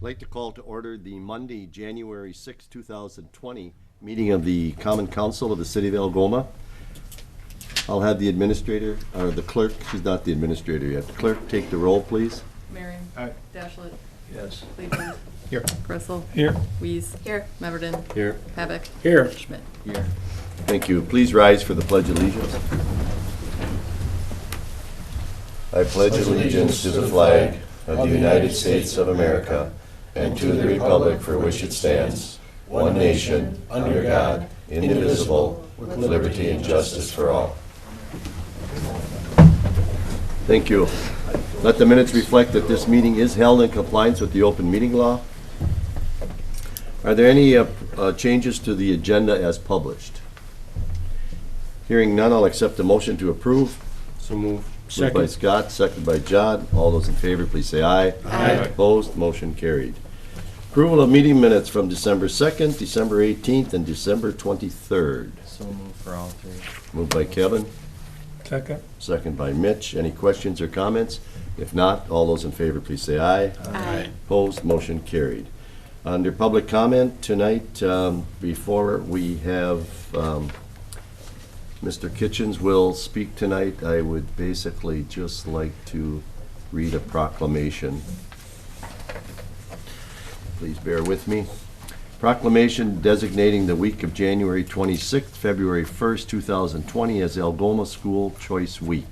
I'd like to call to order the Monday, January 6, 2020 meeting of the Common Council of the City of Algoma. I'll have the administrator, or the clerk, she's not the administrator yet. The clerk, take the roll, please. Marion. Aye. Dashlet. Yes. Cleveland. Here. Grissel. Here. Weeze. Here. Meverden. Here. Havoc. Here. Schmidt. Here. Thank you. Please rise for the Pledge of Allegiance. I pledge allegiance to the flag of the United States of America and to the republic for which it stands, one nation, under God, indivisible, with liberty and justice for all. Thank you. Let the minutes reflect that this meeting is held in compliance with the open meeting law. Are there any changes to the agenda as published? Hearing none, I'll accept a motion to approve. So move. Moved by Scott, seconded by John. All those in favor, please say aye. Aye. Opposed, motion carried. Approval of meeting minutes from December 2nd, December 18th, and December 23rd. So move for all three. Moved by Kevin, Second. seconded by Mitch. Any questions or comments? If not, all those in favor, please say aye. Aye. Opposed, motion carried. Under public comment tonight, before we have Mr. Kitchens will speak tonight, I would basically just like to read a proclamation. Please bear with me. Proclamation designating the week of January 26th, February 1st, 2020 as Algoma School Choice Week.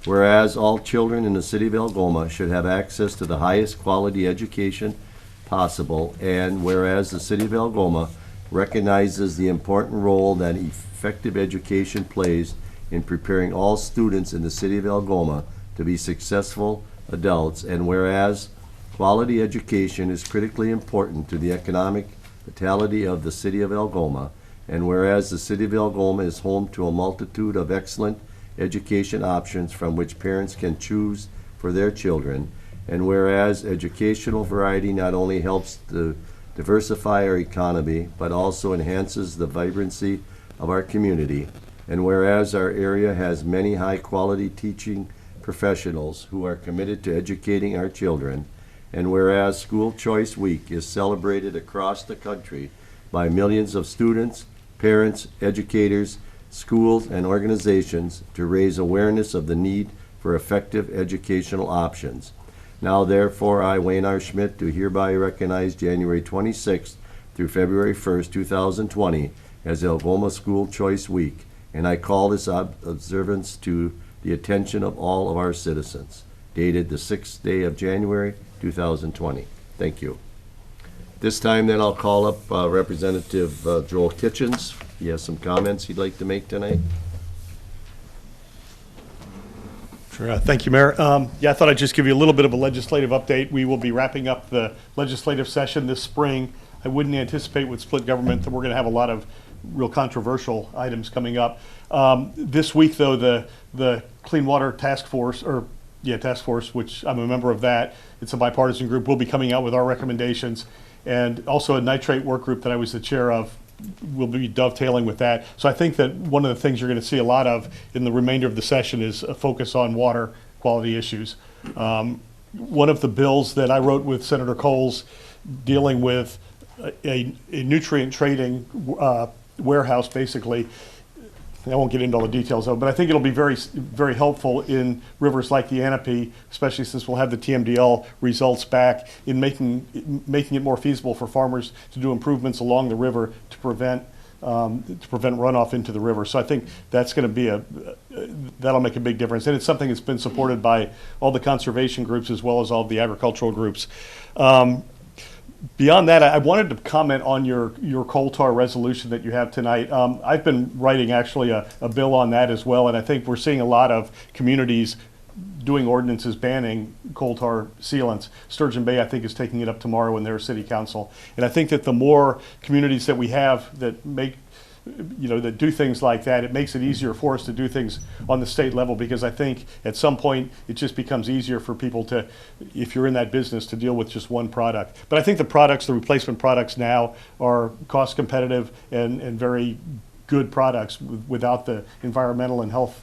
Whereas all children in the city of Algoma should have access to the highest quality education possible, and whereas the city of Algoma recognizes the important role that effective education plays in preparing all students in the city of Algoma to be successful adults, and whereas quality education is critically important to the economic vitality of the city of Algoma, and whereas the city of Algoma is home to a multitude of excellent education options from which parents can choose for their children, and whereas educational variety not only helps to diversify our economy, but also enhances the vibrancy of our community, and whereas our area has many high-quality teaching professionals who are committed to educating our children, and whereas School Choice Week is celebrated across the country by millions of students, parents, educators, schools, and organizations to raise awareness of the need for effective educational options. Now therefore, I, Wayne R. Schmidt, do hereby recognize January 26th through February 1st, 2020 as Algoma School Choice Week, and I call this observance to the attention of all of our citizens. Dated the 6th day of January, 2020. Thank you. This time then I'll call up Representative Joel Kitchens. He has some comments he'd like to make tonight. Sure. Thank you, Mayor. I thought I'd just give you a little bit of a legislative update. We will be wrapping up the legislative session this spring. I wouldn't anticipate with split government that we're going to have a lot of real controversial items coming up. This week, though, the Clean Water Task Force, which I'm a member of that, it's a bipartisan group, will be coming out with our recommendations. And also a nitrate work group that I was the chair of will be dovetailing with that. So I think that one of the things you're going to see a lot of in the remainder of the session is a focus on water quality issues. One of the bills that I wrote with Senator Coles dealing with a nutrient trading warehouse, basically, I won't get into all the details of it, but I think it'll be very, very helpful in rivers like the Anape, especially since we'll have the TMDL results back, in making it more feasible for farmers to do improvements along the river to prevent runoff into the river. So I think that's going to be that'll make a big difference, and it's something that's been supported by all the conservation groups as well as all the agricultural groups. Beyond that, I wanted to comment on your coal tar resolution that you have tonight. I've been writing actually a bill on that as well, and I think we're seeing a lot of communities doing ordinances banning coal tar sealants. Sturgeon Bay, I think, is taking it up tomorrow in their city council. And I think that the more communities that we have that that do things like that, it makes it easier for us to do things on the state level, because I think at some point it just becomes easier for people to, if you're in that business, to deal with just one product. But I think the replacement products now are cost competitive and very good products without the environmental and health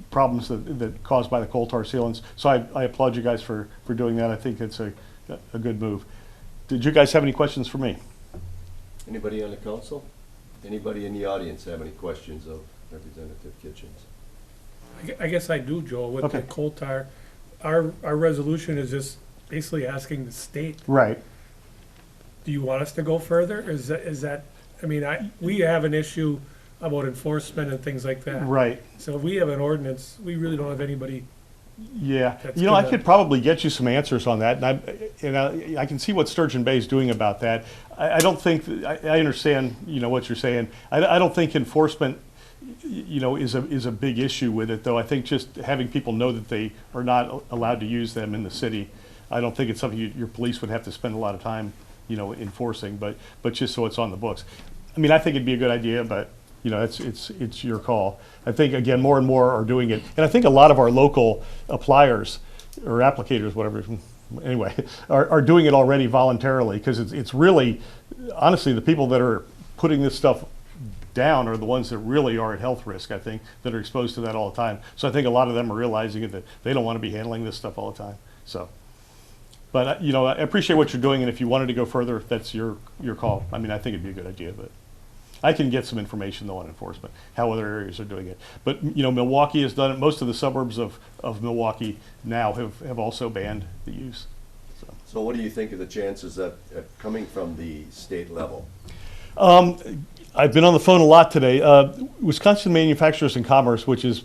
problems that caused by the coal tar sealants. So I applaud you guys for doing that. I think it's a a good move. Did you guys have any questions for me? Anybody on the council? Anybody in the audience have any questions of Representative Kitchens? I guess I do, Joel, with the Okay. coal tar. Our resolution is just basically asking the state, Right. do you want us to go further? Is that, I mean, we have an issue about enforcement and things like that. Right. So if we have an ordinance, we really don't have anybody, Yeah, That's you know, I gonna- could probably get you some answers on that, and I can see what Sturgeon Bay is doing about that. I don't think, I understand, you know, what you're saying. I don't think enforcement, you know, is a big issue with it, though. I think just having people know that they are not allowed to use them in the city, I don't think it's something your police would have to spend a lot of time, you know, enforcing, but just so it's on the books. I mean, I think it'd be a good idea, but, you know, it's your call. I think, again, more and more are doing it. And I think a lot of our local appliers, or applicators, whatever, anyway, are doing it already voluntarily, because it's really, honestly, the people that are putting this stuff down are the ones that really are at health risk, I think, that are exposed to that all the time. So I think a lot of them are realizing it, that they don't want to be handling this stuff all the time, so. But, you know, I appreciate what you're doing, and if you wanted to go further, that's your call. I mean, I think it'd be a good idea, but I can get some information, though, on enforcement, how other areas are doing it. But, you know, Milwaukee has done it. Most of the suburbs of Milwaukee now have also banned the use. So what do you think of the chances that coming from the state level? I've been on the phone a lot today. Wisconsin Manufacturers and Commerce, which is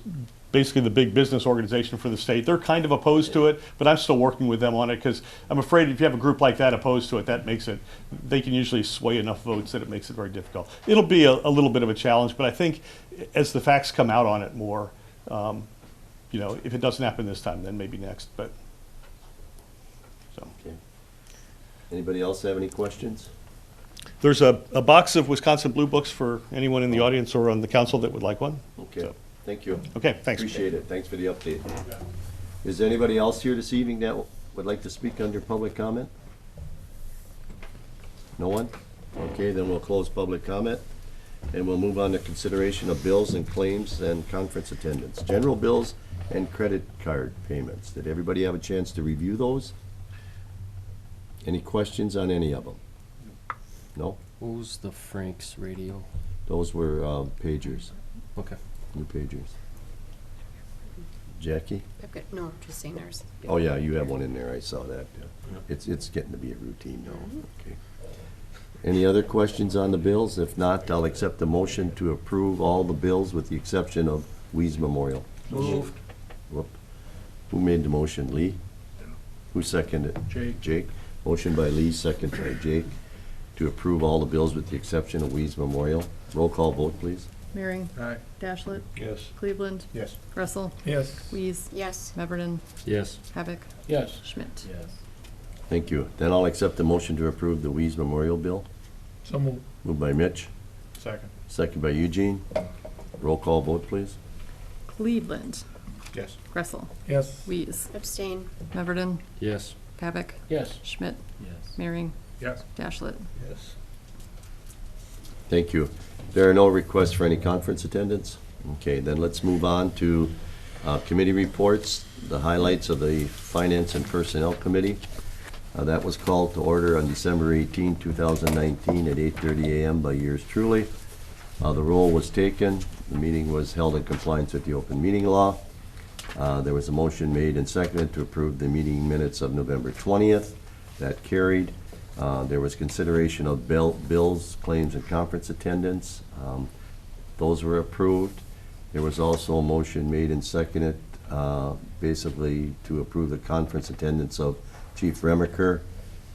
basically the big business organization for the state, they're kind of opposed to it, but I'm still working with them on it, because I'm afraid if you have a group like that opposed to it, that makes it, they can usually sway enough votes that it makes it very difficult. It'll be a little bit of a challenge, but I think as the facts come out on it more, you know, if it doesn't happen this time, then maybe next, but, so. Okay. Anybody else have any questions? There's a box of Wisconsin Blue Books for anyone in the audience or on the council that would like one. Okay, So, thank you. okay, thanks. Appreciate it. Thanks for the update. Is there anybody else here this evening that would like to speak under public comment? No one? Okay, then we'll close public comment, and we'll move on to consideration of bills and claims and conference attendance. General bills and credit card payments. Did everybody have a chance to review those? Any questions on any of them? No? What was the Frank's radio? Those were pagers, Okay. new pagers. Jackie? I've got, no, just saying ours. Oh, yeah, you have one in there, I saw that. Yeah. It's getting to be a routine now. Okay. Any other questions on the bills? If not, I'll accept the motion to approve all the bills with the exception of Wees Memorial. moved. Whoop. Who made the motion? Lee? Who seconded it? Jake. Jake. Motion by Lee, second by Jake, to approve all the bills with the exception of Wees Memorial. Roll call vote, please. Mehring. Aye. Dashlet. Yes. Cleveland. Yes. Russell. Yes. Weeze. Yes. Meverden. Yes. Havoc. Yes. Schmidt. Yes. Thank you. Then I'll accept the motion to approve the Wees Memorial bill. So moved. Moved by Mitch, Second. second by Eugene. Roll call vote, please. Cleveland. Yes. Russell. Yes. Weeze. Abstain. Meverden. Yes. Havoc. Yes. Schmidt. Yes. Mehring. Yes. Dashlet. Yes. Thank you. There are no requests for any conference attendance? Okay, then let's move on to committee reports, the highlights of the Finance and Personnel Committee. That was called to order on December 18, 2019 at 8:30 a.m. by yours truly. The roll was taken. The meeting was held in compliance with the open meeting law. There was a motion made and seconded to approve the meeting minutes of November 20th. That carried. There was consideration of bills, claims, and conference attendance. Those were approved. There was also a motion made and seconded, basically to approve the conference attendance of Chief Remaker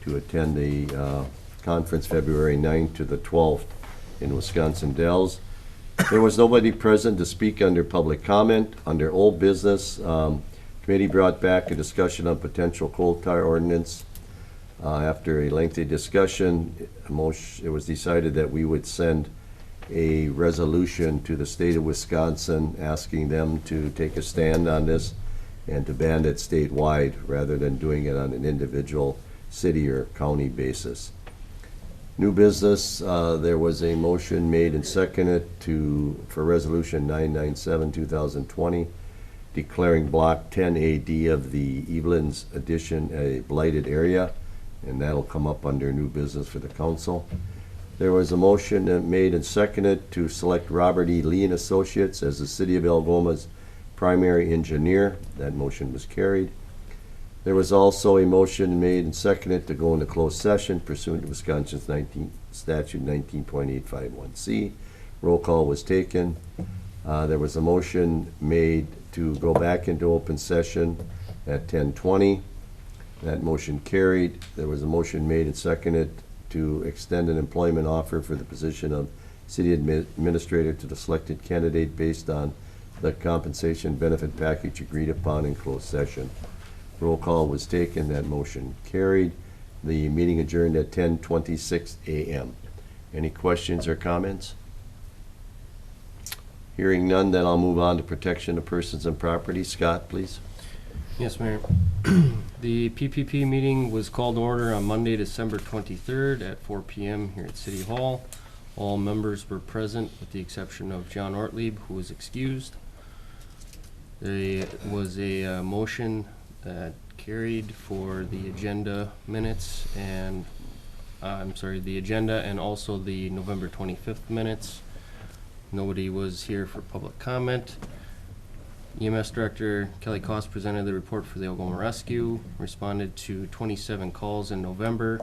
to attend the conference February 9th to the 12th in Wisconsin Dells. There was nobody present to speak under public comment. Under old business, committee brought back a discussion on potential coal tar ordinance. After a lengthy discussion, it was decided that we would send a resolution to the state of Wisconsin asking them to take a stand on this and to ban it statewide rather than doing it on an individual city or county basis. New business, there was a motion made and seconded for Resolution 997, 2020, declaring Block 10AD of the Evelyn's Addition a blighted area. and that'll come up under new business for the council. There was a motion made and seconded to select Robert E. Lee and Associates as the City of Algoma's primary engineer. That motion was carried. There was also a motion made and seconded to go into closed session pursuant to Wisconsin's statute 19.851C. Roll call was taken. There was a motion made to go back into open session at 10:20. That motion carried. There was a motion made and seconded to extend an employment offer for the position of city administrator to the selected candidate based on the compensation benefit package agreed upon in closed session. Roll call was taken. That motion carried. The meeting adjourned at 10:26 a.m. Any questions or comments? Hearing none, then I'll move on to protection of persons and property. Scott, please. Yes, Mayor. The PPP meeting was called to order on Monday, December 23rd at 4 p.m. here at City Hall. All members were present with the exception of John Ortlieb, who was excused. There was a motion that carried for the agenda minutes and, the agenda and also the November 25th minutes. Nobody was here for public comment. EMS Director Kelly Koss presented the report for the Algoma Rescue, responded to 27 calls in November.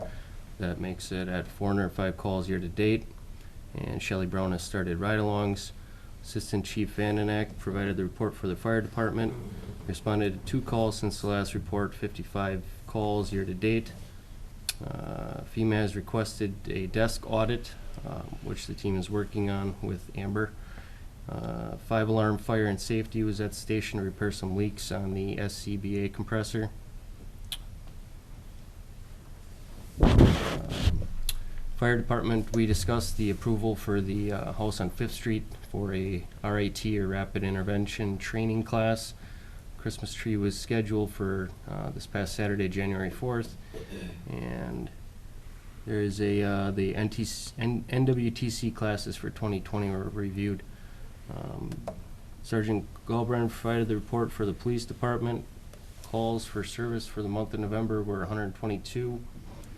That makes it at 405 calls year to date. And Shelley Brown has started ride-alongs. Assistant Chief Vandenack provided the report for the fire department, responded to 2 calls since the last report, 55 calls year to date. FEMA has requested a desk audit, which the team is working on with Amber. 5-alarm fire and safety was at the station to repair some leaks on the SCBA compressor. Fire department, we discussed the approval for the house on 5th Street for a RAT or Rapid Intervention training class. Christmas tree was scheduled for this past Saturday, January 4th, and there is a the NWTC classes for 2020 were reviewed. Sergeant Galbraith provided the report for the police department. Calls for service for the month of November were 122,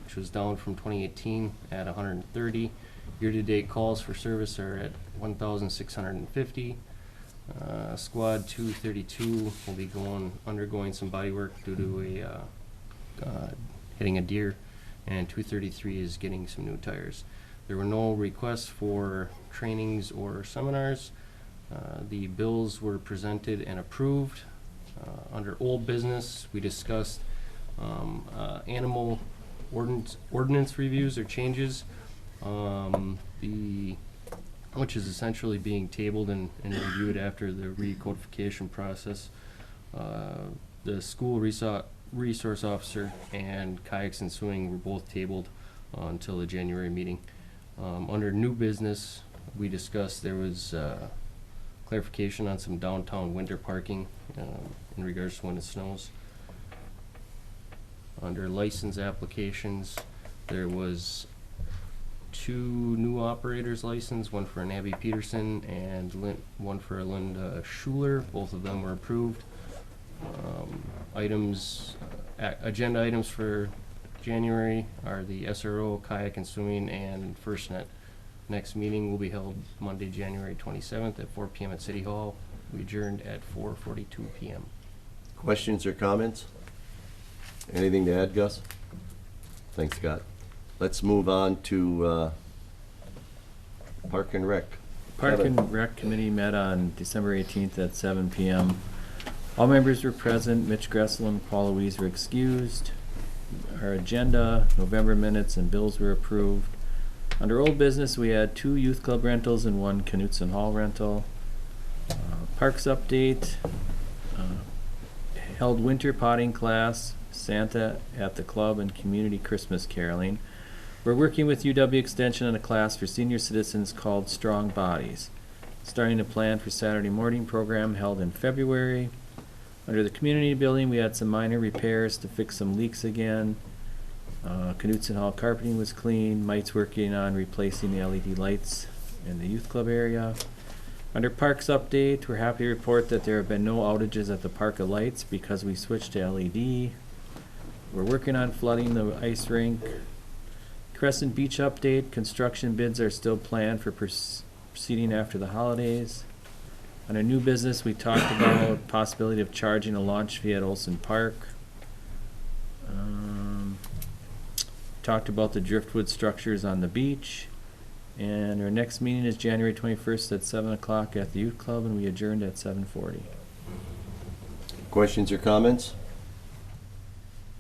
which was down from 2018 at 130. Year-to-date calls for service are at 1,650. Squad 232 will be undergoing some body work due to hitting a deer, and 233 is getting some new tires. There were no requests for trainings or seminars. The bills were presented and approved. Under old business, we discussed animal ordinance reviews or changes, which is essentially being tabled and reviewed after the recodification process. The school resource officer and kayaks and swimming were both tabled until the January meeting. Under new business, we discussed there was clarification on some downtown winter parking in regards to when it snows. Under license applications, there was 2 new operators licensed, one for an Abby Peterson and one for Linda Schuler. Both of them were approved. Agenda items for January are the SRO, kayak and swimming, and FirstNet. Next meeting will be held Monday, January 27th at 4 p.m. at City Hall. We adjourned at 4:42 p.m. Questions or comments? Anything to add, Gus? Thanks, Scott. Let's move on to Park and Rec. Park Kevin. and Rec Committee met on December 18th at 7 p.m. All members were present. Mitch Gressel and Paul Louise were excused. Our agenda, November minutes, and bills were approved. Under old business, we had 2 youth club rentals and 1 Knutson Hall rental. Parks update, held winter potting class, Santa at the club, and community Christmas caroling. We're working with UW Extension on a class for senior citizens called Strong Bodies. Starting to plan for Saturday morning program held in February. Under the community building, we had some minor repairs to fix some leaks again. Knutson Hall carpeting was clean. Mike's working on replacing the LED lights in the youth club area. Under Parks update, we're happy to report that there have been no outages at the Park of Lights because we switched to LED. We're working on flooding the ice rink. Crescent Beach update, construction bids are still planned for proceeding after the holidays. Under new business, we talked about possibility of charging a launch fee at Olson Park. Talked about the driftwood structures on the beach. And our next meeting is January 21st at 7 o'clock at the Youth Club, and we adjourned at 7:40. Questions or comments?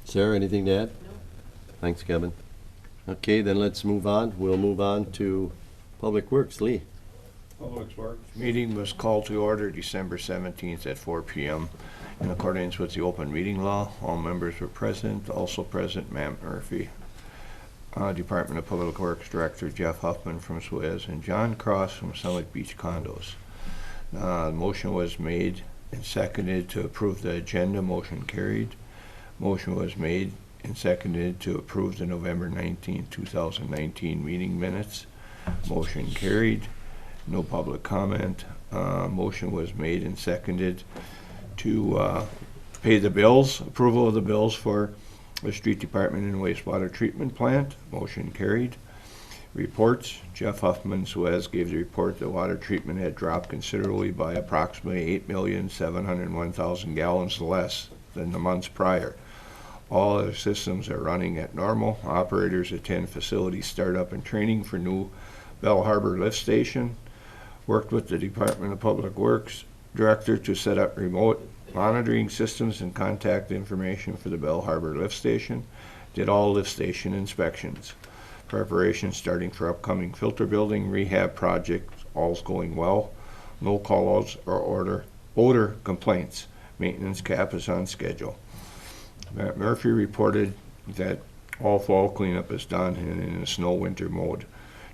Sarah, anything to add? No. Thanks, Kevin. Okay, then let's move on. We'll move on to Public Works. Lee? Public Works meeting was called to order December 17th at 4 p.m. In accordance with the open meeting law, all members were present. Also present, Matt Murphy, Department of Public Works Director Jeff Huffman from Suez, and John Cross from Summit Beach Condos. The motion was made and seconded to approve the agenda. Motion carried. Motion was made and seconded to approve the November 19, 2019 meeting minutes. Motion carried. No public comment. Motion was made and seconded to pay the bills, approval of the bills for the street department and wastewater treatment plant. Motion carried. Reports. Jeff Huffman, Suez, gave the report that water treatment had dropped considerably by approximately 8,701,000 gallons less than the months prior. All other systems are running at normal. Operators attend facility startup and training for new Bell Harbor lift station. Worked with the Department of Public Works Director to set up remote monitoring systems and contact information for the Bell Harbor lift station. Did all lift station inspections. Preparation starting for upcoming filter building rehab projects. All's going well. No call-outs or odor complaints. Maintenance cap is on schedule. Matt Murphy reported that all fall cleanup is done and in a snow winter mode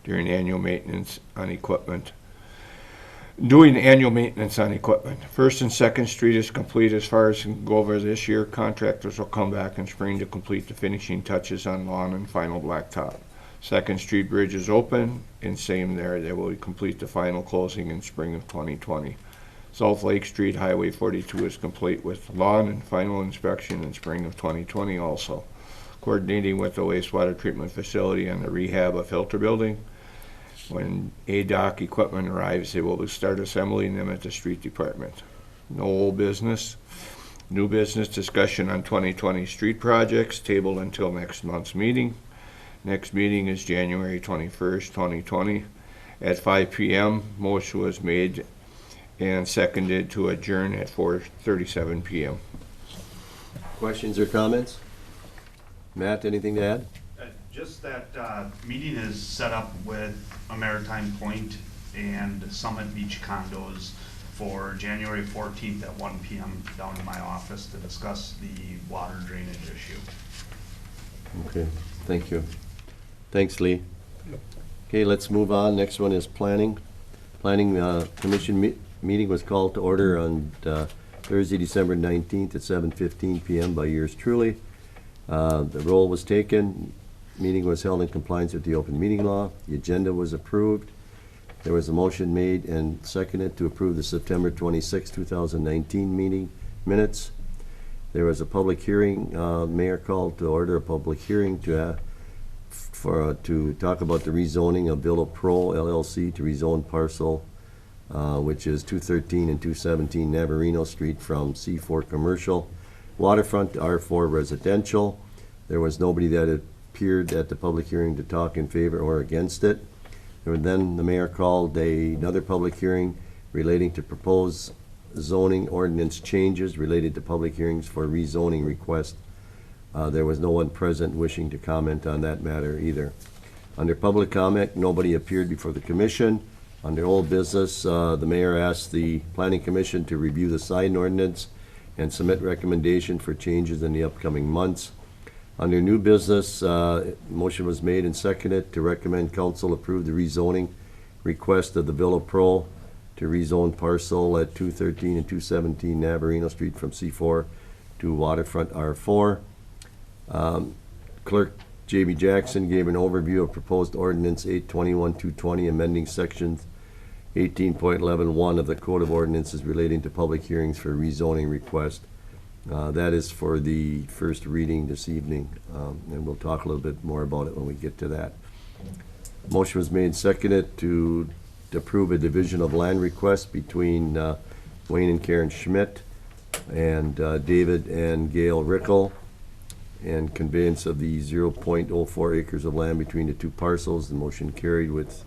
during annual maintenance on equipment. Doing annual maintenance on equipment. First and Second Street is complete as far as can go over this year. Contractors will come back in spring to complete the finishing touches on lawn and final blacktop. Second Street Bridge is open and same there. They will complete the final closing in spring of 2020. South Lake Street Highway 42 is complete with lawn and final inspection in spring of 2020 also. Coordinating with the wastewater treatment facility on the rehab of filter building. When ADOC equipment arrives, they will start assembling them at the street department. No old business. New business discussion on 2020 street projects tabled until next month's meeting. Next meeting is January 21st, 2020 at 5 p.m. Motion was made and seconded to adjourn at 4:37 p.m. Questions or comments? Matt, anything to add? Just that meeting is set up with a Maritime Point and Summit Beach Condos for January 14th at 1 p.m. down in my office to discuss the water drainage issue. Okay, thank you. Thanks, Lee. Okay, let's move on. Next one is planning. Planning Commission meeting was called to order on Thursday, December 19th at 7:15 p.m. by yours truly. The roll was taken. Meeting was held in compliance with the open meeting law. The agenda was approved. There was a motion made and seconded to approve the September 26, 2019 meeting minutes. There was a public hearing. Mayor called to order a public hearing to talk about the rezoning of Villa Pro LLC to rezone parcel, which is 213 and 217 Navarino Street from C4 commercial, waterfront to R4 residential. There was nobody that appeared at the public hearing to talk in favor or against it. And then the mayor called another public hearing relating to proposed zoning ordinance changes related to public hearings for rezoning request. There was no one present wishing to comment on that matter either. Under public comment, nobody appeared before the commission. Under old business, the mayor asked the planning commission to review the sign ordinance and submit recommendation for changes in the upcoming months. Under new business, motion was made and seconded to recommend council approve the rezoning request of the Villa Pro to rezone parcel at 213 and 217 Navarino Street from C4 to waterfront R4. Clerk J.B. Jackson gave an overview of proposed ordinance 821-220, amending sections 18.11.1 of the Code of Ordinances relating to public hearings for rezoning request. That is for the first reading this evening, and we'll talk a little bit more about it when we get to that. Motion was made and seconded to approve a division of land request between Wayne and Karen Schmidt and David and Gail Rickel, and conveyance of the 0.04 acres of land between the two parcels. The motion carried with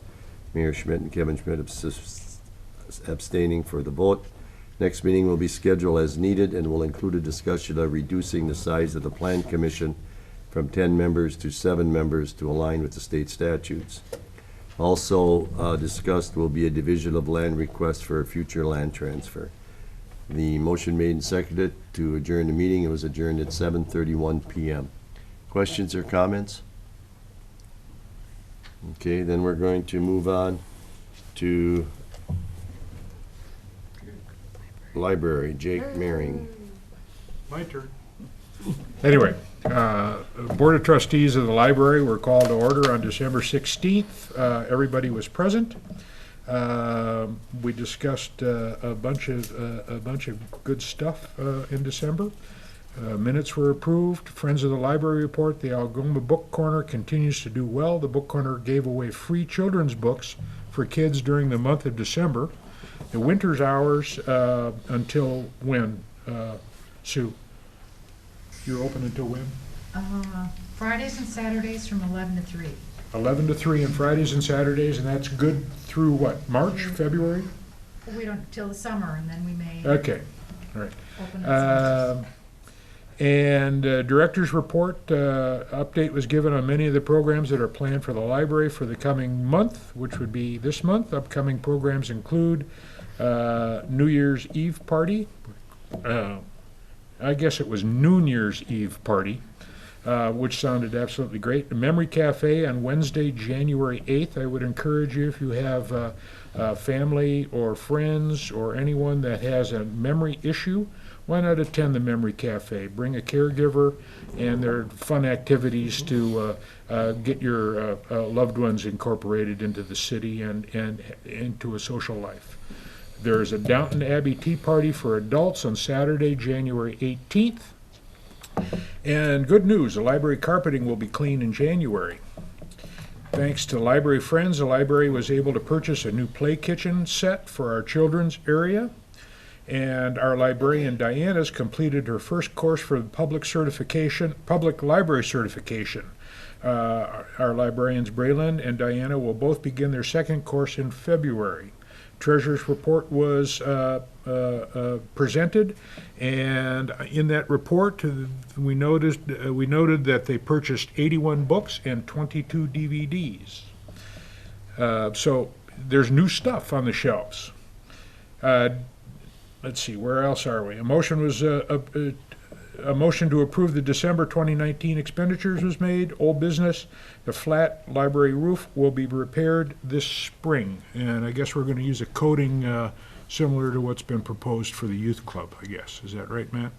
Mayor Schmidt and Kevin Schmidt abstaining for the vote. Next meeting will be scheduled as needed and will include a discussion of reducing the size of the Plan Commission from 10 members to 7 members to align with the state statutes. Also discussed will be a division of land request for a future land transfer. The motion made and seconded to adjourn the meeting. It was adjourned at 7:31 p.m. Questions or comments? Okay, then we're going to move on to library. Jake Maring. My turn. Anyway, Board of Trustees of the library were called to order on December 16th. Everybody was present. We discussed a bunch of good stuff in December. Minutes were approved. Friends of the Library report, the Algoma Book Corner continues to do well. The Book Corner gave away free children's books for kids during the month of December. The winter's hours until when, Sue? You're open until when? Fridays and Saturdays from 11 to 3. 11 to 3 on Fridays and Saturdays, and that's good through what, March, February? We don't, till the summer, and then we may Okay, all right. open it. And director's report update was given on many of the programs that are planned for the library for the coming month, which would be this month. Upcoming programs include New Year's Eve party. I guess it was Noon Year's Eve party, which sounded absolutely great. The Memory Cafe on Wednesday, January 8th. I would encourage you, if you have family or friends or anyone that has a memory issue, why not attend the Memory Cafe? Bring a caregiver, and there are fun activities to get your loved ones incorporated into the city and into a social life. There's a Downton Abbey Tea Party for adults on Saturday, January 18th. And good news, the library carpeting will be clean in January. Thanks to library friends, the library was able to purchase a new play kitchen set for our children's area. And our librarian Diana's completed her first course for the public library certification. Our librarians Braylon and Diana will both begin their second course in February. Treasurer's report was presented, and in that report we noted that they purchased 81 books and 22 DVDs. So there's new stuff on the shelves. Let's see, where else are we? A motion to approve the December 2019 expenditures was made. Old business, the flat library roof will be repaired this spring. And I guess we're going to use a coating similar to what's been proposed for the youth club, I guess. Is that right, Matt?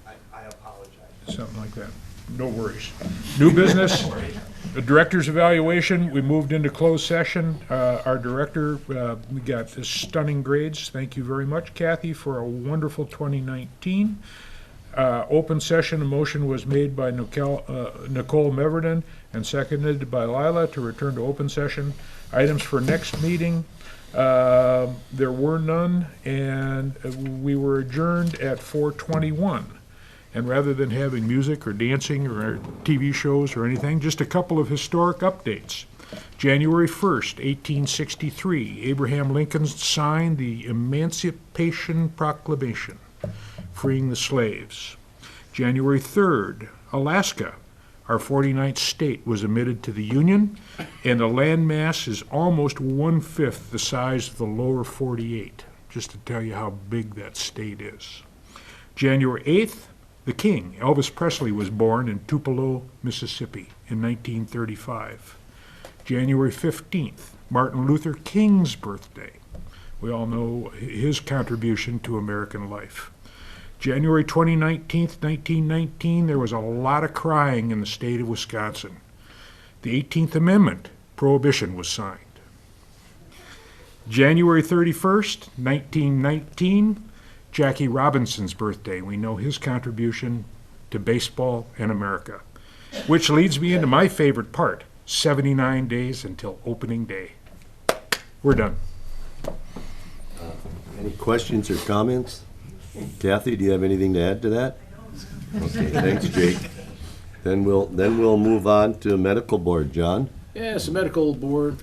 I apologize. Something like that. No worries. New business, the director's evaluation, we moved into closed session. Our director, we got stunning grades. Thank you very much, Kathy, for a wonderful 2019. Open session, a motion was made by Nicole Meverden and seconded by Lila to return to open session. Items for next meeting, there were none, and we were adjourned at 4:21. And rather than having music or dancing or TV shows or anything, just a couple of historic updates. January 1st, 1863, Abraham Lincoln signed the Emancipation Proclamation, freeing the slaves. January 3rd, Alaska, our 49th state, was admitted to the Union, and the landmass is almost 1/5 the size of the lower 48, just to tell you how big that state is. January 8th, the King, Elvis Presley, was born in Tupelo, Mississippi in 1935. January 15th, Martin Luther King's birthday. We all know his contribution to American life. January 1919, there was a lot of crying in the state of Wisconsin. The 18th Amendment, Prohibition, was signed. January 31st, 1919, Jackie Robinson's birthday. We know his contribution to baseball and America. Which leads me into my favorite part, 79 days until opening day. We're done. Any questions or comments? Kathy, do you have anything to add to that? Okay, thanks, Jake. Then we'll move on to medical board. John? Yes, the medical board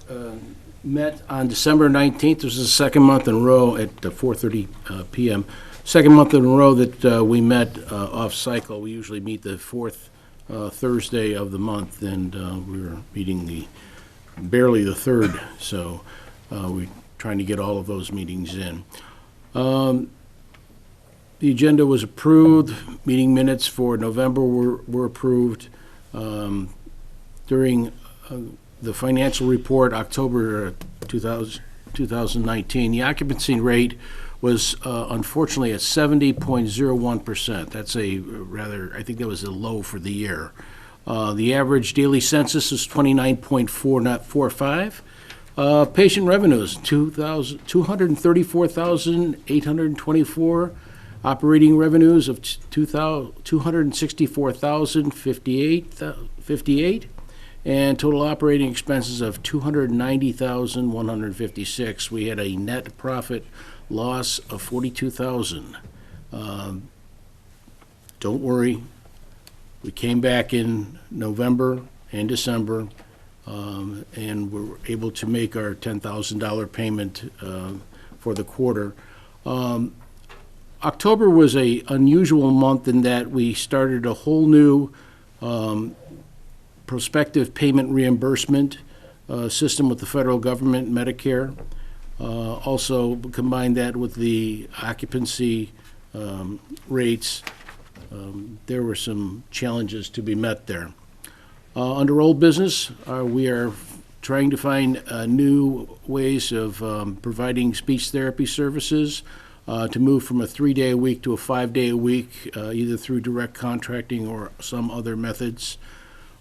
met on December 19th. This is the second month in a row at 4:30 PM. Second month in a row that we met off cycle. We usually meet the fourth Thursday of the month, and we were meeting barely the third, so we're trying to get all of those meetings in. The agenda was approved. Meeting minutes for November were approved. During the financial report, October 2019, the occupancy rate was unfortunately at 70.01%. That's a rather, I think that was a low for the year. The average daily census is 29.45. Patient revenues, 234,824. Operating revenues of 264,058, and total operating expenses of 290,156. We had a net profit loss of 42,000. Don't worry, we came back in November and December, and we're able to make our $10,000 payment for the quarter. October was an unusual month in that we started a whole new prospective payment reimbursement system with the federal government, Medicare. Also combined that with the occupancy rates. There were some challenges to be met there. Under old business, we are trying to find new ways of providing speech therapy services. To move from a 3-day-a-week to a 5-day-a-week, either through direct contracting or some other methods,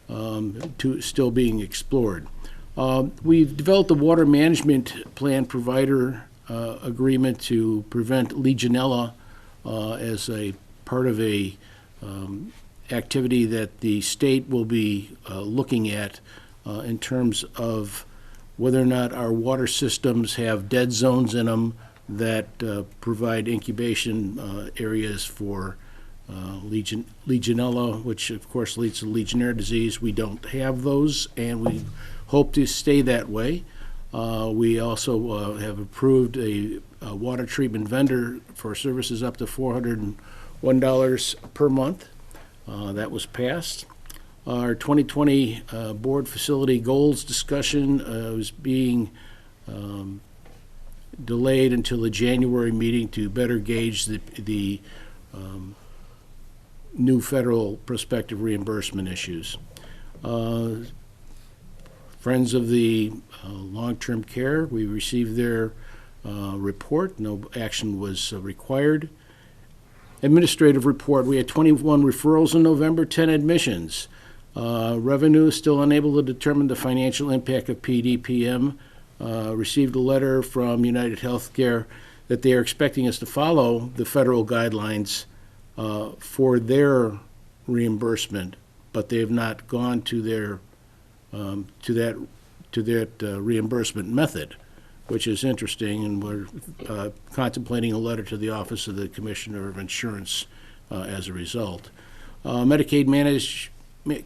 to still being explored. We've developed a water management plan provider agreement to prevent Legionella as a part of a activity that the state will be looking at in terms of whether or not our water systems have dead zones in them that provide incubation areas for Legionella, which of course leads to Legionnaire disease. We don't have those, and we hope to stay that way. We also have approved a water treatment vendor for services up to $401 per month. That was passed. Our 2020 board facility goals discussion is being delayed until the January meeting to better gauge the new federal prospective reimbursement issues. Friends of the long-term care, we received their report. No action was required. Administrative report, we had 21 referrals in November, 10 admissions. Revenue is still unable to determine the financial impact of PDPM. Received a letter from United Healthcare that they are expecting us to follow the federal guidelines for their reimbursement, but they have not gone to their to that reimbursement method, which is interesting, and we're contemplating a letter to the Office of the Commissioner of Insurance as a result. Medicaid managed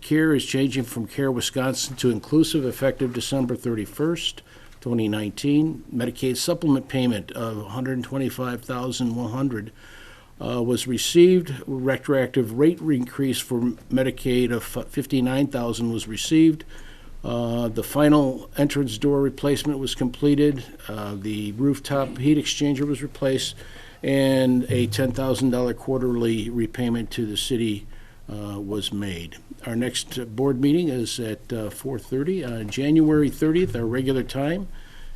care is changing from Care Wisconsin to Inclusive effective December 31st. 2019. Medicaid supplement payment of $125,100 was received. Retroactive rate increase for Medicaid of $59,000 was received. The final entrance door replacement was completed. The rooftop heat exchanger was replaced, and a $10,000 quarterly repayment to the city was made. Our next board meeting is at 4:30 on January 30th, our regular time,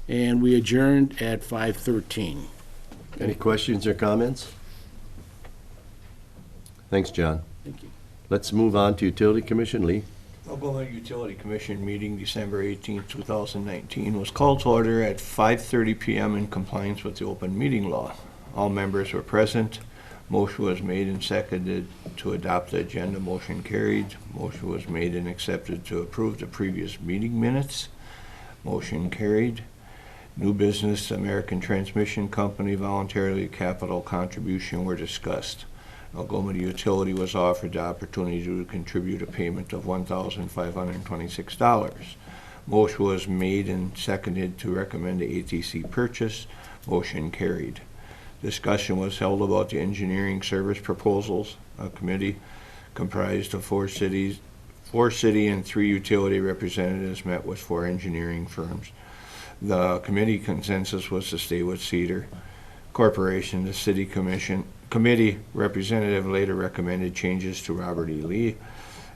and we adjourned at 5:13. Any questions or comments? Thanks, John. Thank you. Let's move on to Utility Commission. Lee? Algoma Utility Commission meeting December 18, 2019 was called to order at 5:30 p.m. in compliance with the open meeting law. All members were present. Motion was made and seconded to adopt the agenda. Motion carried. Motion was made and accepted to approve the previous meeting minutes. Motion carried. New business, American Transmission Company voluntarily capital contribution were discussed. Algoma Utility was offered the opportunity to contribute a payment of $1,526. Motion was made and seconded to recommend the ATC purchase. Motion carried. Discussion was held about the engineering service proposals. A committee comprised of four city and 3 utility representatives met with 4 engineering firms. The committee consensus was to stay with Cedar Corporation. The city committee representative later recommended changes to Robert E. Lee.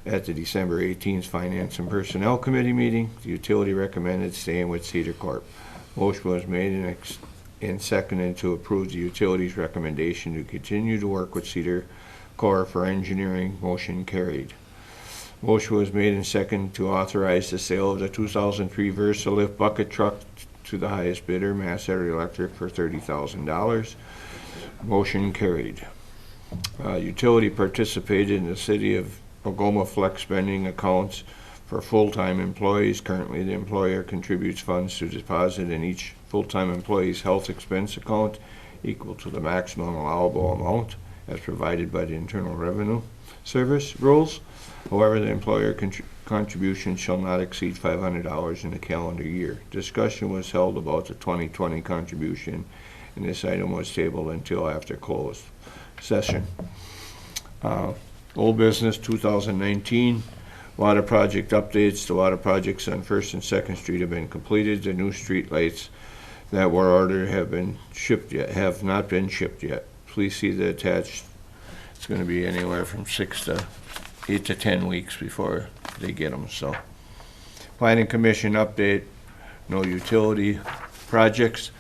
At the December 18th Finance and Personnel Committee meeting, the utility recommended staying with Cedar Corp. Motion was made and seconded to approve the utility's recommendation to continue to work with Cedar Corp for engineering. Motion carried. Motion was made and seconded to authorize the sale of the 2003 Versa lift bucket truck to the highest bidder, Mass Area Electric, for $30,000. Motion carried. Utility participated in the City of Algoma Flex spending accounts for full-time employees. Currently, the employer contributes funds to deposit in each full-time employee's health expense account equal to the maximum allowable amount as provided by the Internal Revenue Service rules. However, the employer contribution shall not exceed $500 in a calendar year. Discussion was held about the 2020 contribution, and this item was tabled until after closed session. Old business 2019 water project updates. The water projects on 1st and 2nd Street have been completed. The new street lights that were ordered have not been shipped yet. Please see the attached. It's going to be anywhere from 8 to 10 weeks before they get them. So, Planning Commission update. No utility projects.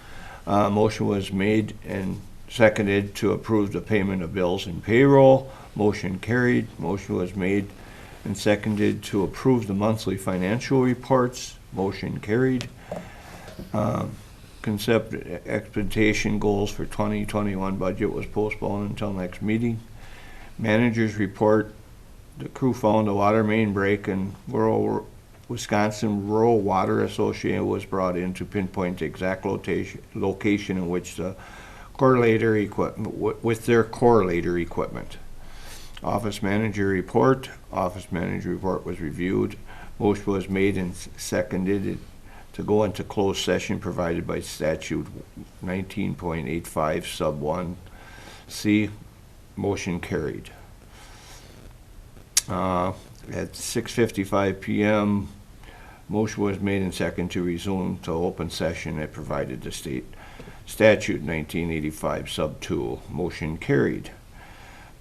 Motion was made and seconded to approve the payment of bills and payroll. Motion carried. Motion was made and seconded to approve the monthly financial reports. Motion carried. Expectation goals for 2021 budget was postponed until next meeting. Manager's report. The crew found a water main break and Wisconsin Rural Water Association was brought in to pinpoint the exact location in which the correlator equipment, with their correlator equipment. Office manager report. Office manager report was reviewed. Motion was made and seconded to go into closed session provided by statute 19.85 sub 1 C. Motion carried. At 6:55 p.m., motion was made and seconded to resume to open session that provided the state statute 1985 sub 2. Motion carried.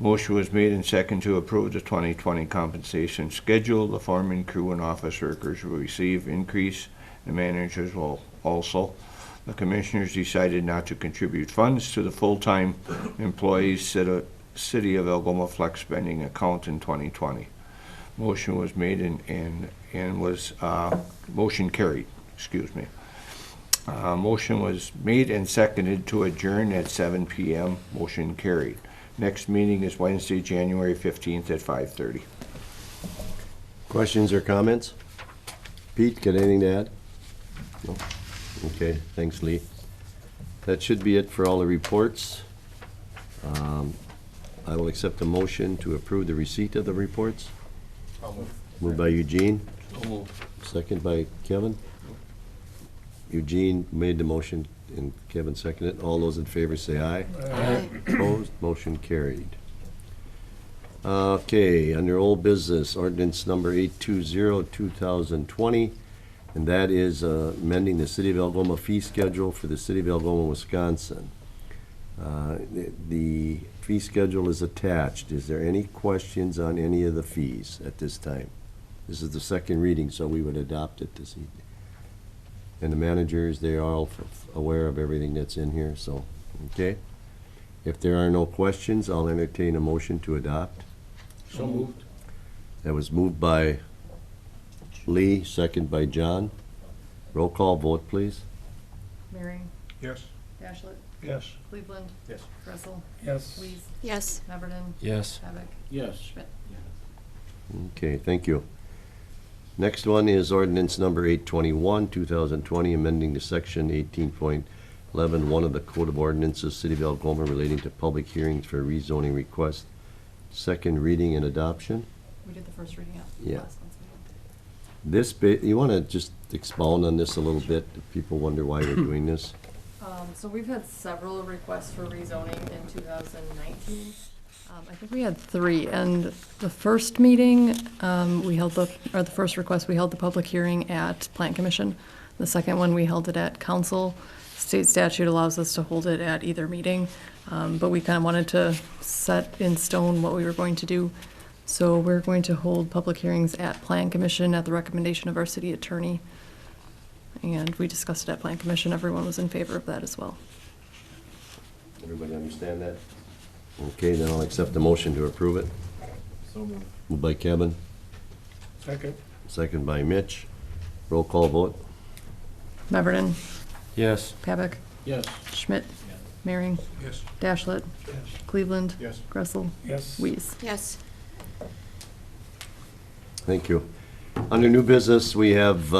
Motion was made and seconded to approve the 2020 compensation schedule. The foreman, crew, and office workers will receive increase. The managers will also. The commissioners decided not to contribute funds to the full-time employees City of Algoma Flex spending account in 2020. Motion was made and was motion carried. Excuse me. Motion was made and seconded to adjourn at 7 p.m. Motion carried. Next meeting is Wednesday, January 15th at 5:30. Questions or comments? Pete, got anything to add? No? Okay, thanks, Lee. That should be it for all the reports. I will accept a motion to approve the receipt of the reports. Moved by Eugene. Second by Kevin. Eugene made the motion and Kevin seconded. All those in favor say aye. Aye. Opposed, motion carried. Okay, under old business, ordinance number 820, 2020, and that is amending the City of Algoma fee schedule for the City of Algoma, Wisconsin. The fee schedule is attached. Is there any questions on any of the fees at this time? This is the second reading, so we would adopt it this evening. And the managers, they are all aware of everything that's in here, so, okay. If there are no questions, I'll entertain a motion to adopt. So moved. That was moved by Lee, second by John. Roll call vote, please. Mary, Yes. Dashlet, Yes. Cleveland. Yes. Gressel. Yes. Lees. Yes. Meverden. Yes. Pavic. Yes. Schmidt. Okay, thank you. Next one is ordinance number 821, 2020, amending the section 18.11, of the Code of Ordinances, City of Algoma, relating to public hearings for rezoning request. Second reading and adoption. We did the first reading at Yeah. last month's meeting. This bit, you want to just expound on this a little bit? If people wonder why we're doing this. So we've had several requests for rezoning in 2019. I think we had 3, and the first meeting, the first request, we held the public hearing at Plant Commission. The second one, we held it at council. State statute allows us to hold it at either meeting, but we kind of wanted to set in stone what we were going to do. So we're going to hold public hearings at Plan Commission at the recommendation of our city attorney. And we discussed it at Plan Commission. Everyone was in favor of that as well. Everybody understand that? Okay, then I'll accept the motion to approve it. So moved. Moved by Kevin, Second. second by Mitch. Roll call vote. Meverden, Yes. Pavic, Yes. Schmidt, Mehring, Yes. Dashlet, Cleveland, Yes. Gressel, Yes. Weeze. Yes. Thank you. Under new business, we have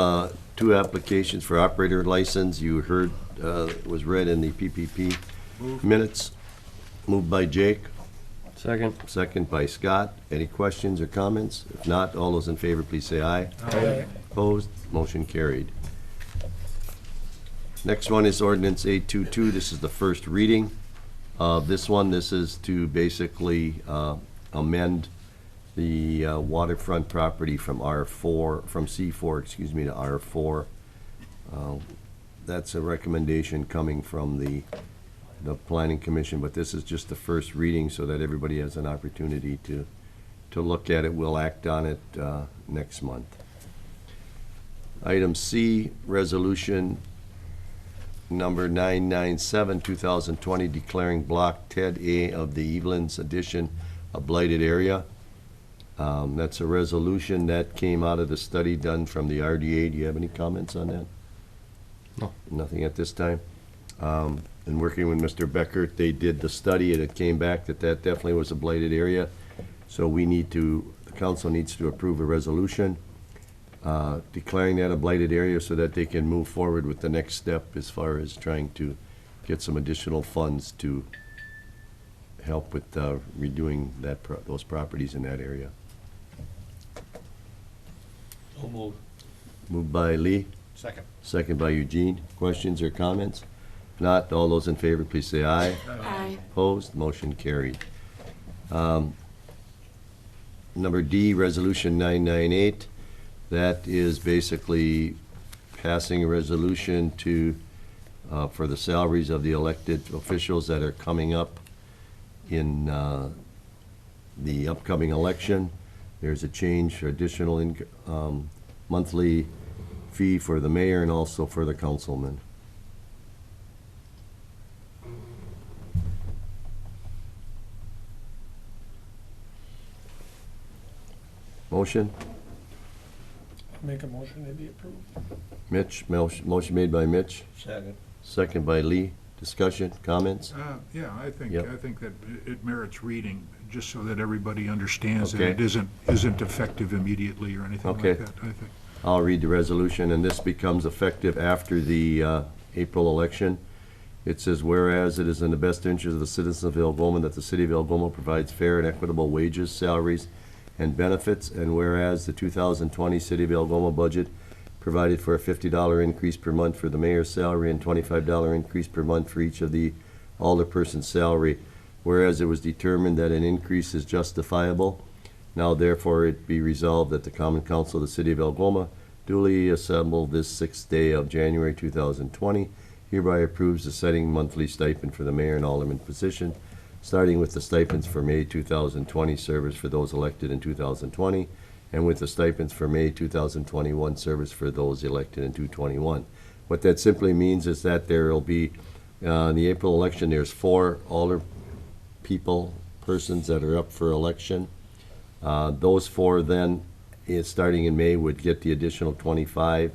2 applications for operator license. You heard, it was read in the PPP minutes. Moved by Jake, Second. second by Scott. Any questions or comments? If not, all those in favor, please say aye. Aye. Opposed? Motion carried. Next one is ordinance 822. This is the first reading. This is to basically amend the waterfront property from C4, to R4. That's a recommendation coming from the Planning Commission, but this is just the first reading so that everybody has an opportunity to look at it. We'll act on it next month. Item C, resolution number 997, 2020, declaring Block Ted A of the Evelyn's Addition a blighted area. That's a resolution that came out of the study done from the RDA. Do you have any comments on that? No. Nothing at this time? And working with Mr. Beckert, they did the study and it came back that definitely was a blighted area. So the council needs to approve a resolution declaring that a blighted area so that they can move forward with the next step as far as trying to get some additional funds to help with redoing those properties in that area. So moved. Moved by Lee, Second. second by Eugene. Questions or comments? If not, all those in favor, please say aye. Aye. Opposed, motion carried. Number D, Resolution 998. That is basically passing a resolution for the salaries of the elected officials that are coming up in the upcoming election. There's a change for additional monthly fee for the mayor and also for the councilman. Motion? Make a motion to be approved. Mitch, motion made by Mitch, Second. second by Lee. Discussion, comments? Yeah, I think Yep. that it merits reading, just so that everybody understands that Okay. it isn't effective immediately or anything Okay. like that, I think. I'll read the resolution, and this becomes effective after the April election. It says, whereas it is in the best interest of the citizens of Algoma that the city of Algoma provides fair and equitable wages, salaries, and benefits, and whereas the 2020 City of Algoma budget provided for a $50 increase per month for the mayor's salary and $25 increase per month for each of the alderperson's salary, whereas it was determined that an increase is justifiable, now therefore it be resolved that the Common Council of the City of Algoma duly assembled this 6th day of January 2020 hereby approves the setting monthly stipend for the mayor and alderman position, starting with the stipends for May 2020 service for those elected in 2020, and with the stipends for May 2021 service for those elected in 2021. What that simply means is that there will be, in the April election, there's 4 alder persons that are up for election. Those 4 then, starting in May, would get the additional $25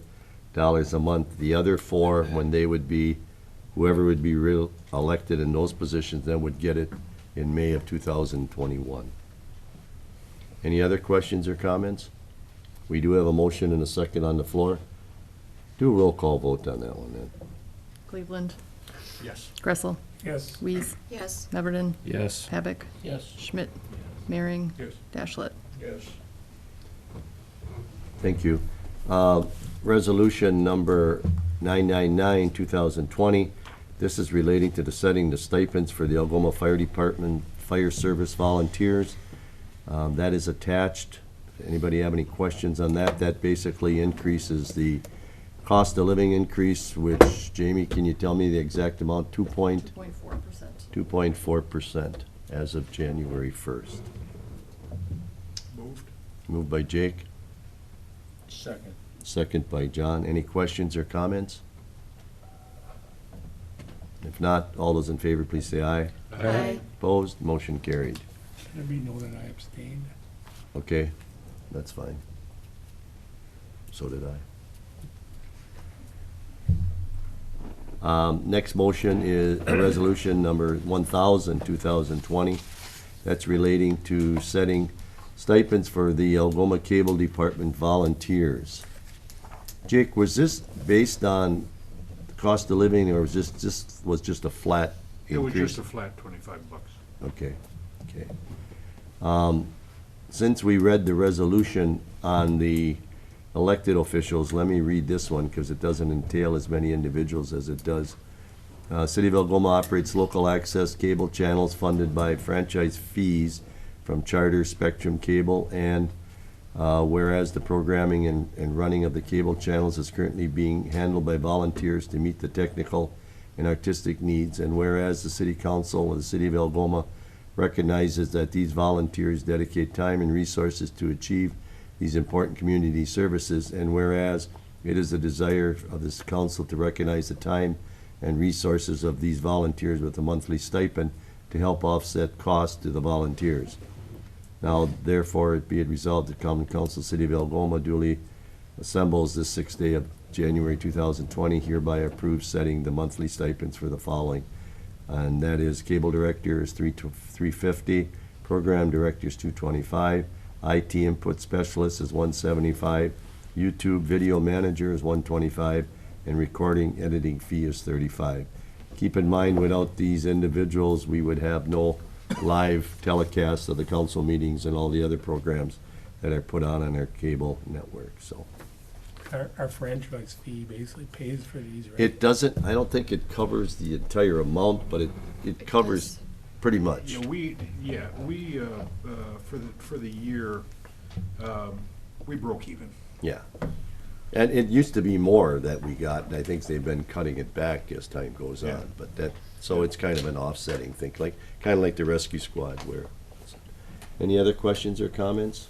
a month. The other 4, when they would be Whoever would be elected in those positions then would get it in May of 2021. Any other questions or comments? We do have a motion and a second on the floor. Do a roll call vote on that one then. Cleveland, Yes. Gressel, Yes. Weeze, Yes. Beverden, Yes. Pavic, Yes. Schmidt, Mehring, Yes. Dashlet. Yes. Thank you. Resolution number 999, 2020. This is relating to the setting the stipends for the Algoma Fire Department Fire Service volunteers. That is attached. Anybody have any questions on that? That basically increases the cost of living increase, which, Jamie, can you tell me the exact amount? 2.4%. 2.4% as of January 1st. Moved. Moved by Jake, Second. second by John. Any questions or comments? If not, all those in favor, please say aye. Aye. Opposed, motion carried. Let me know that I abstained. Okay, that's fine. So did I. Next motion is a resolution number 1000, 2020. That's relating to setting stipends for the Algoma Cable Department volunteers. Jake, was this based on the cost of living, or was this just a flat It was increase? just a flat $25. Okay, okay. Since we read the resolution on the elected officials, let me read this one because it doesn't entail as many individuals as it does. City of Algoma operates local access cable channels funded by franchise fees from Charter Spectrum Cable, and whereas the programming and running of the cable channels is currently being handled by volunteers to meet the technical and artistic needs, and whereas the City Council of the City of Algoma recognizes that these volunteers dedicate time and resources to achieve these important community services, and whereas it is the desire of this council to recognize the time and resources of these volunteers with a monthly stipend to help offset costs to the volunteers. Now, therefore, it be it resolved that Common Council City of Algoma duly assembles this 6th day of January 2020, hereby approves setting the monthly stipends for the following. And that is cable director is $350, program director is $225, IT input specialist is $175, YouTube video manager is $125, and recording editing fee is $35. Keep in mind, without these individuals, we would have no live telecast of the council meetings and all the other programs that are put on our cable network, so. Our franchise fee basically pays for these, right? It doesn't, I don't think it covers the entire amount, but it covers pretty much. Yeah, we, for the year, we broke even. Yeah. And it used to be more that we got, and I think they've been cutting it back as time goes Yeah. on, but that, so it's kind of an offsetting thing, kind of like the rescue squad where. Any other questions or comments?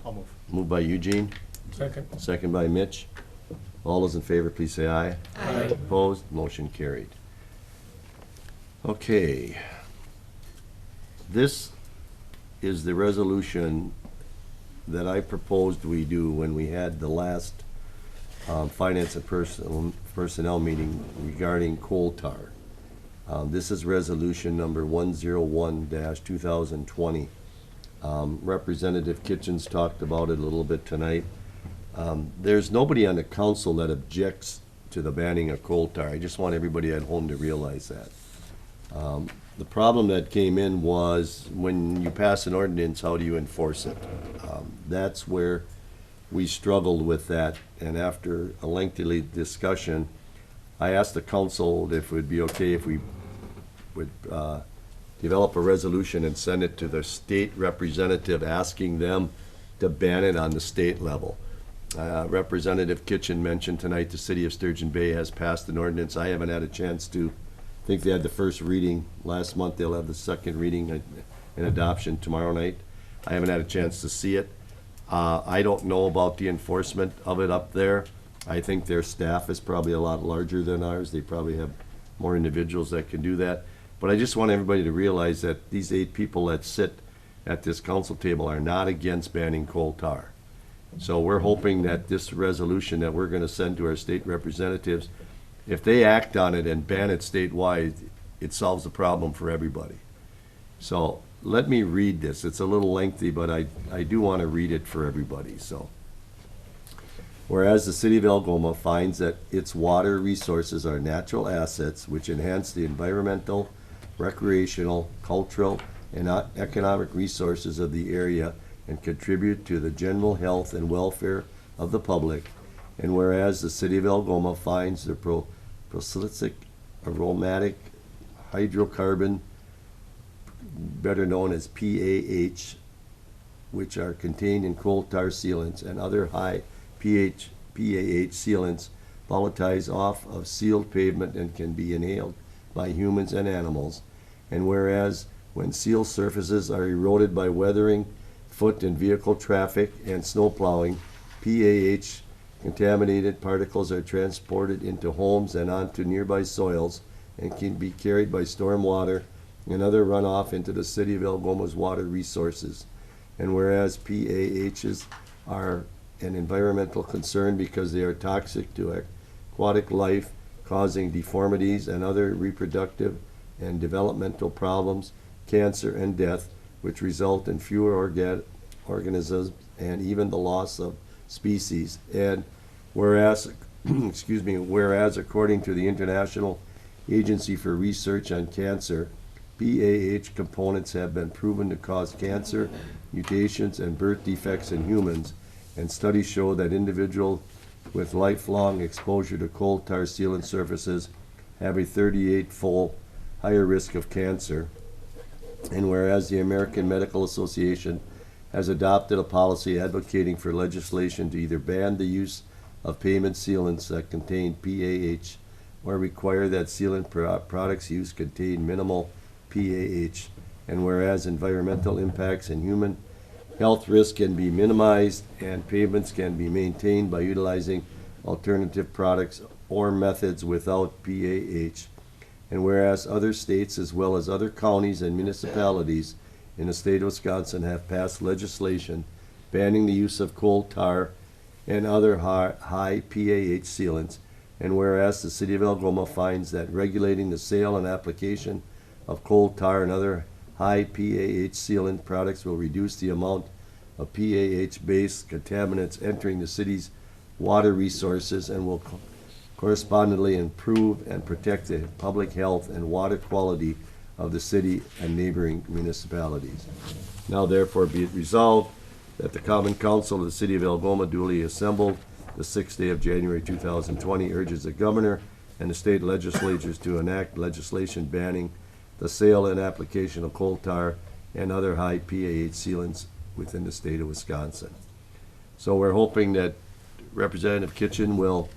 I'll move. Moved by Eugene, Second. second by Mitch. All those in favor, please say aye. Aye. Opposed, motion carried. Okay. This is the resolution that I proposed we do when we had the last finance and personnel meeting regarding coal tar. This is resolution number 101-2020. Representative Kitchens talked about it a little bit tonight. There's nobody on the council that objects to the banning of coal tar. I just want everybody at home to realize that. The problem that came in was when you pass an ordinance, how do you enforce it? That's where we struggled with that, and after a lengthy discussion, I asked the council if it would be okay if we would develop a resolution and send it to the state representative, asking them to ban it on the state level. Representative Kitchen mentioned tonight the city of Sturgeon Bay has passed an ordinance. I haven't had a chance to. I think they had the first reading last month. They'll have the second reading and adoption tomorrow night. I haven't had a chance to see it. I don't know about the enforcement of it up there. I think their staff is probably a lot larger than ours. They probably have more individuals that can do that. But I just want everybody to realize that these 8 people that sit at this council table are not against banning coal tar. So we're hoping that this resolution that we're gonna send to our state representatives, if they act on it and ban it statewide, it solves the problem for everybody. So let me read this. It's a little lengthy, but I do want to read it for everybody, so. Whereas the city of Algoma finds that its water resources are natural assets which enhance the environmental, recreational, cultural, and economic resources of the area and contribute to the general health and welfare of the public. And whereas the city of Algoma finds the prolific aromatic hydrocarbon, better known as PAH, which are contained in coal tar sealants and other high PAH sealants volatilize off of sealed pavement and can be inhaled by humans and animals. And whereas when seal surfaces are eroded by weathering, foot and vehicle traffic, and snow plowing, PAH contaminated particles are transported into homes and onto nearby soils and can be carried by storm water and other runoff into the city of Algoma's water resources. And whereas PAHs are an environmental concern because they are toxic to aquatic life, causing deformities and other reproductive and developmental problems, cancer and death, which result in fewer organisms and even the loss of species. And whereas, whereas according to the International Agency for Research on Cancer, PAH components have been proven to cause cancer, mutations, and birth defects in humans, and studies show that individuals with lifelong exposure to coal tar sealant surfaces have a 38-fold higher risk of cancer. And whereas the American Medical Association has adopted a policy advocating for legislation to either ban the use of pavement sealants that contain PAH or require that sealant products used contain minimal PAH, and whereas environmental impacts and human health risk can be minimized and pavements can be maintained by utilizing alternative products or methods without PAH, and whereas other states as well as other counties and municipalities in the state of Wisconsin have passed legislation banning the use of coal tar and other high PAH sealants, and whereas the city of Algoma finds that regulating the sale and application of coal tar and other high PAH sealant products will reduce the amount of PAH-based contaminants entering the city's water resources and will correspondingly improve and protect the public health and water quality of the city and neighboring municipalities. Now therefore be it resolved that the Common Council of the City of Algoma duly assembled the 6th day of January 2020 urges the governor and the state legislatures to enact legislation banning the sale and application of coal tar and other high PAH sealants within the state of Wisconsin. So we're hoping that Representative Kitchen will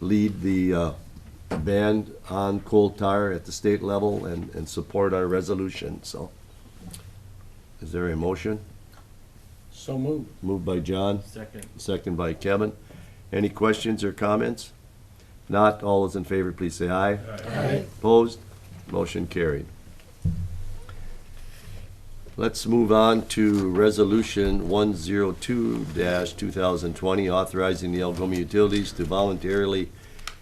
lead the ban on coal tar at the state level and support our resolution. So is there a motion? So moved. Moved by John, Second. second by Kevin. Any questions or comments? Not, all those in favor, please say aye. Aye. Opposed? Motion carried. Let's move on to Resolution 102-2020, authorizing the Algoma Utilities to voluntarily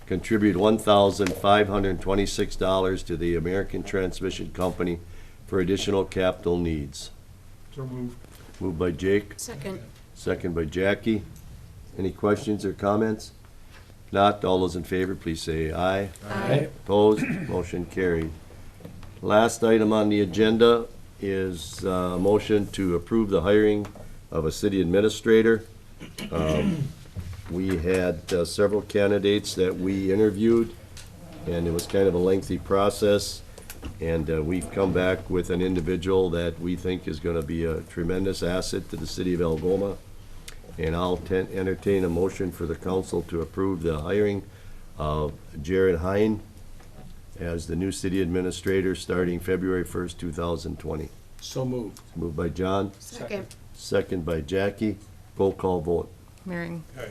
contribute $1,526 to the American Transmission Company for additional capital needs. So moved. Moved by Jake, Second. second by Jackie. Any questions or comments? Not, all those in favor, please say aye. Aye. Opposed? Motion carried. Last item on the agenda is a motion to approve the hiring of a city administrator. We had several candidates that we interviewed, and it was kind of a lengthy process. And we've come back with an individual that we think is going to be a tremendous asset to the city of Algoma. And I'll entertain a motion for the council to approve the hiring of Jared Hine as the new city administrator starting February 1st, 2020. So moved. Moved by John, Second. second by Jackie. Roll call vote. Mehring. Aye.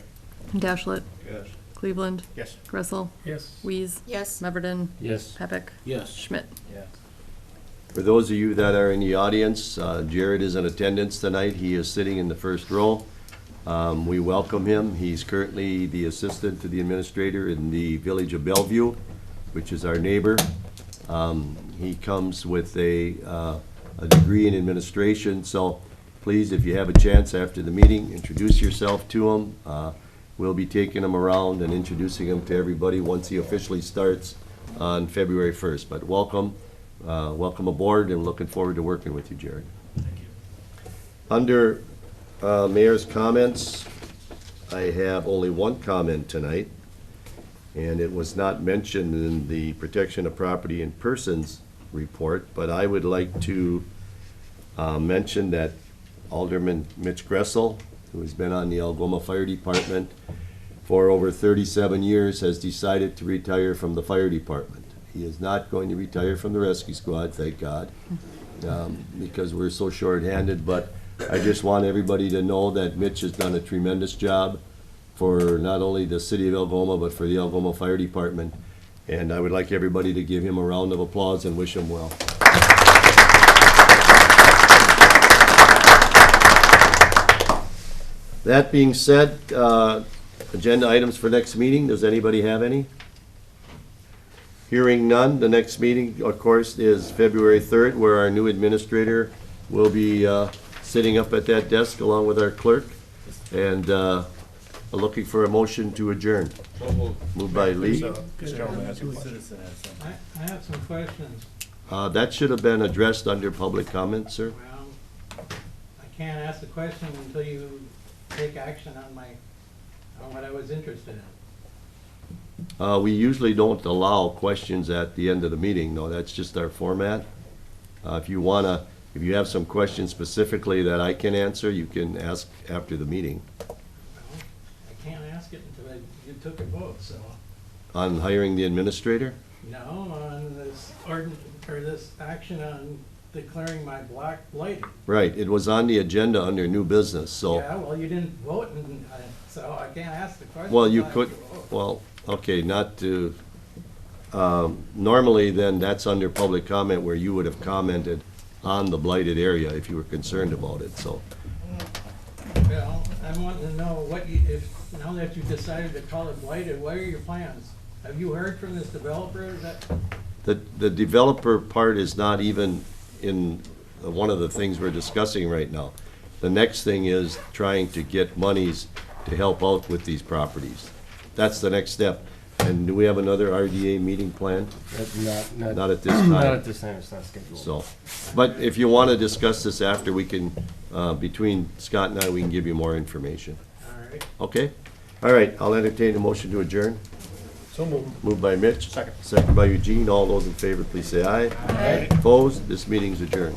Dashlet. Yes. Cleveland. Yes. Gressel. Yes. Weeze. Yes. Meverden. Yes. Pepic. Yes. Schmidt. Yes. For those of you that are in the audience, Jared is in attendance tonight. He is sitting in the first row. We welcome him. He's currently the assistant to the administrator in the village of Bellevue, which is our neighbor. He comes with a degree in administration, so please, if you have a chance after the meeting, introduce yourself to him. We'll be taking him around and introducing him to everybody once he officially starts on February 1st. But welcome aboard, and looking forward to working with you, Jared. Thank you. Under Mayor's comments, I have only one comment tonight, and it was not mentioned in the Protection of Property and Persons report, but I would like to mention that Alderman Mitch Gressel, who has been on the Algoma Fire Department for over 37 years, has decided to retire from the fire department. He is not going to retire from the rescue squad, thank God, because we're so short-handed, but I just want everybody to know that Mitch has done a tremendous job for not only the city of Algoma, but for the Algoma Fire Department, and I would like everybody to give him a round of applause and wish him well. That being said, agenda items for next meeting, does anybody have any? Hearing none, the next meeting, of course, is February 3rd, where our new administrator will be sitting up at that desk along with our clerk, and looking for a motion to adjourn. Moved by Lee. I have some questions. That should have been addressed under public comment, sir. Well, I can't ask the question until you take action on what I was interested in. We usually don't allow questions at the end of the meeting, no, that's just our format. If you have some questions specifically that I can answer, you can ask after the meeting. Well, I can't ask it until you took a vote, so. On hiring the administrator? No, on this this action on declaring my block blighted. Right, it was on the agenda under new business, so. Yeah, well, you didn't vote, and so I can't ask the question. Well, you until I could, vote. well, okay, not to, normally then that's under public comment where you would have commented on the blighted area if you were concerned about it, so. Well, I want to know now that you've decided to call it blighted, what are your plans? Have you heard from this developer? Is that? The developer part is not even in one of the things we're discussing right now. The next thing is trying to get monies to help out with these properties. That's the next step. And do we have another RDA meeting planned? Not at this time. Not at this time, it's not scheduled. So, but if you want to discuss this after, we can, between Scott and I, we can give you more information. All right. Okay? All right, I'll entertain a motion to adjourn. So moved. Moved by Mitch. Second by Eugene. All those in favor, please say aye. Aye. Opposed? This meeting's adjourned.